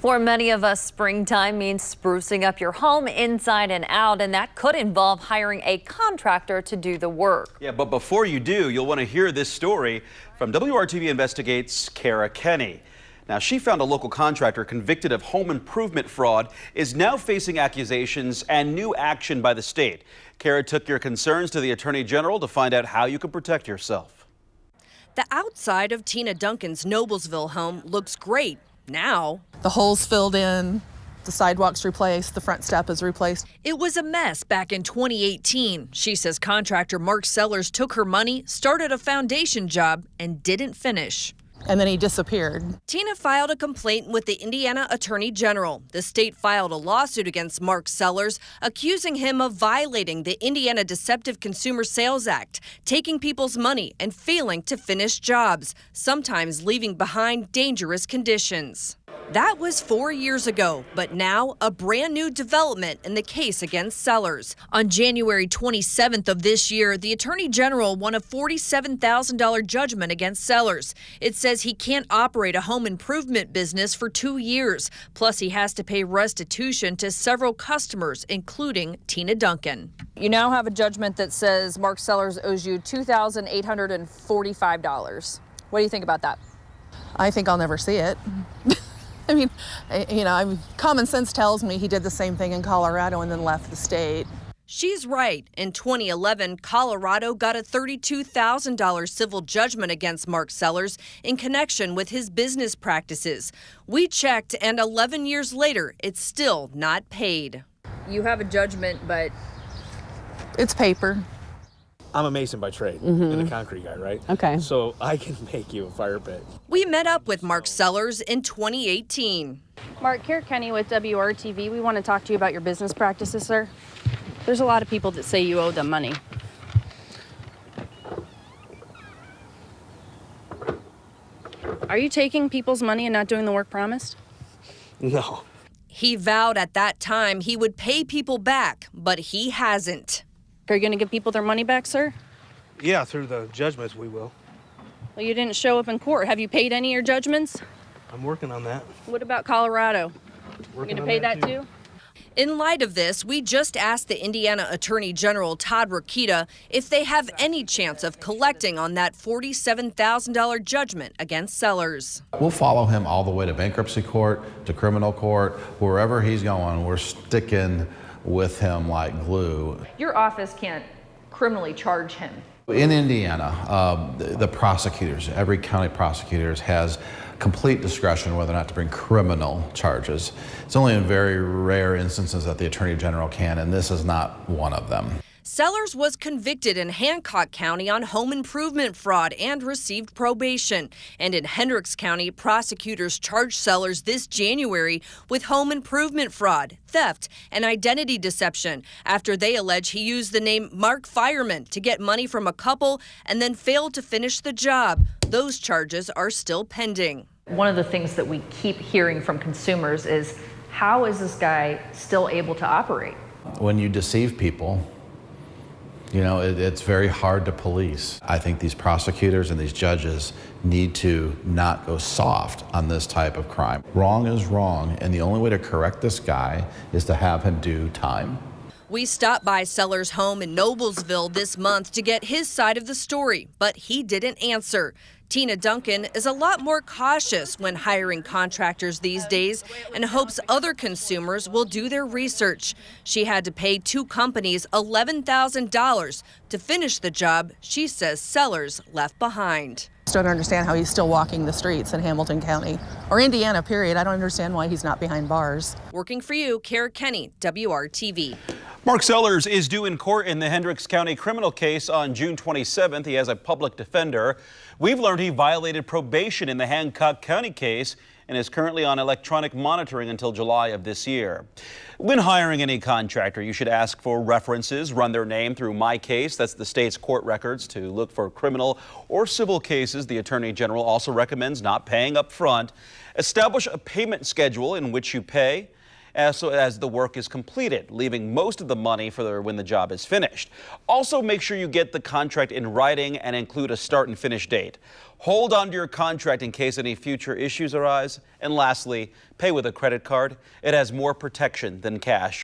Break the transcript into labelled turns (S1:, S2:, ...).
S1: For many of us, springtime means sprucing up your home inside and out, and that could involve hiring a contractor to do the work.
S2: Yeah, but before you do, you'll want to hear this story from WRTV Investigates' Kenney. Now, she found a local contractor convicted of home improvement fraud is now facing accusations and new action by the state. Kara took your concerns to the Attorney General to find out how you can protect yourself.
S3: The outside of Tina Duncan's Noblesville home looks great now.
S4: The holes filled in, the sidewalks replaced, the front step is replaced.
S3: It was a mess back in 2018. She says contractor Mark Sellers took her money, started a foundation job, and didn't finish.
S4: And then he disappeared.
S3: Tina filed a complaint with the Indiana Attorney General. The state filed a lawsuit against Mark Sellers, accusing him of violating the Indiana Deceptive Consumer Sales Act, taking people's money and failing to finish jobs, sometimes leaving behind dangerous conditions. That was 4 years ago, but now a brand new development in the case against Sellers. On January 27th of this year, the Attorney General won a $47,000 judgment against Sellers. It says he can't operate a home improvement business for 2 years. Plus, he has to pay restitution to several customers, including Tina Duncan.
S5: You now have a judgment that says Mark Sellers owes you $2,845. What do you think about that?
S4: I think I'll never see it. I mean, common sense tells me he did the same thing in Colorado and then left the state.
S3: She's right. In 2011, Colorado got a $32,000 civil judgment against Mark Sellers in connection with his business practices. We checked, and 11 years later, it's still not paid.
S5: You have a judgment, but
S4: It's paper.
S6: I'm a mason by trade and a concrete guy, right?
S7: Okay.
S6: So I can make you a fire pit.
S3: We met up with Mark Sellers in 2018.
S5: Mark, Kenney with WRTV. We want to talk to you about your business practices, sir. There's a lot of people that say you owe them money. Are you taking people's money and not doing the work promised?
S6: No.
S3: He vowed at that time he would pay people back, but he hasn't.
S5: Are you going to give people their money back, sir?
S6: Yeah, through the judgments we will.
S5: Well, you didn't show up in court. Have you paid any of your judgments?
S6: I'm working on that.
S5: What about Colorado? You
S6: Working
S5: going to
S6: on
S5: pay that too?
S3: In light of this, we just asked the Indiana Attorney General Todd Rokita if they have any chance of collecting on that $47,000 judgment against Sellers.
S8: We'll follow him all the way to bankruptcy court, to criminal court, wherever he's going. We're sticking with him like glue.
S9: Your office can't criminally charge him.
S8: In Indiana, the prosecutors, every county prosecutor has complete discretion whether or not to bring criminal charges. It's only in very rare instances that the Attorney General can, and this is not one of them.
S3: Sellers was convicted in Hancock County on home improvement fraud and received probation. And in Hendricks County, prosecutors charged Sellers this January with home improvement fraud, theft, and identity deception after they allege he used the name Mark Fireman to get money from a couple and then failed to finish the job. Those charges are still pending.
S9: One of the things that we keep hearing from consumers is, how is this guy still able to operate?
S8: When you deceive people, it's very hard to police. I think these prosecutors and these judges need to not go soft on this type of crime. Wrong is wrong, and the only way to correct this guy is to have him do time.
S3: We stopped by Sellers' home in Noblesville this month to get his side of the story, but he didn't answer. Tina Duncan is a lot more cautious when hiring contractors these days and hopes other consumers will do their research. She had to pay two companies $11,000 to finish the job she says Sellers left behind.
S4: I don't understand how he's still walking the streets in Hamilton County or Indiana, period. I don't understand why he's not behind bars.
S3: Working for you, Kenney, WRTV.
S2: Mark Sellers is due in court in the Hendricks County criminal case on June 27th. He has a public defender. We've learned he violated probation in the Hancock County case and is currently on electronic monitoring until July of this year. When hiring any contractor, you should ask for references, run their name through My Case. That's the state's court records to look for criminal or civil cases. The Attorney General also recommends not paying up front. Establish a payment schedule in which you pay as the work is completed, leaving most of the money for when the job is finished. Also, make sure you get the contract in writing and include a start and finish date. Hold on to your contract in case any future issues arise. And lastly, pay with a credit card. It has more protection than cash.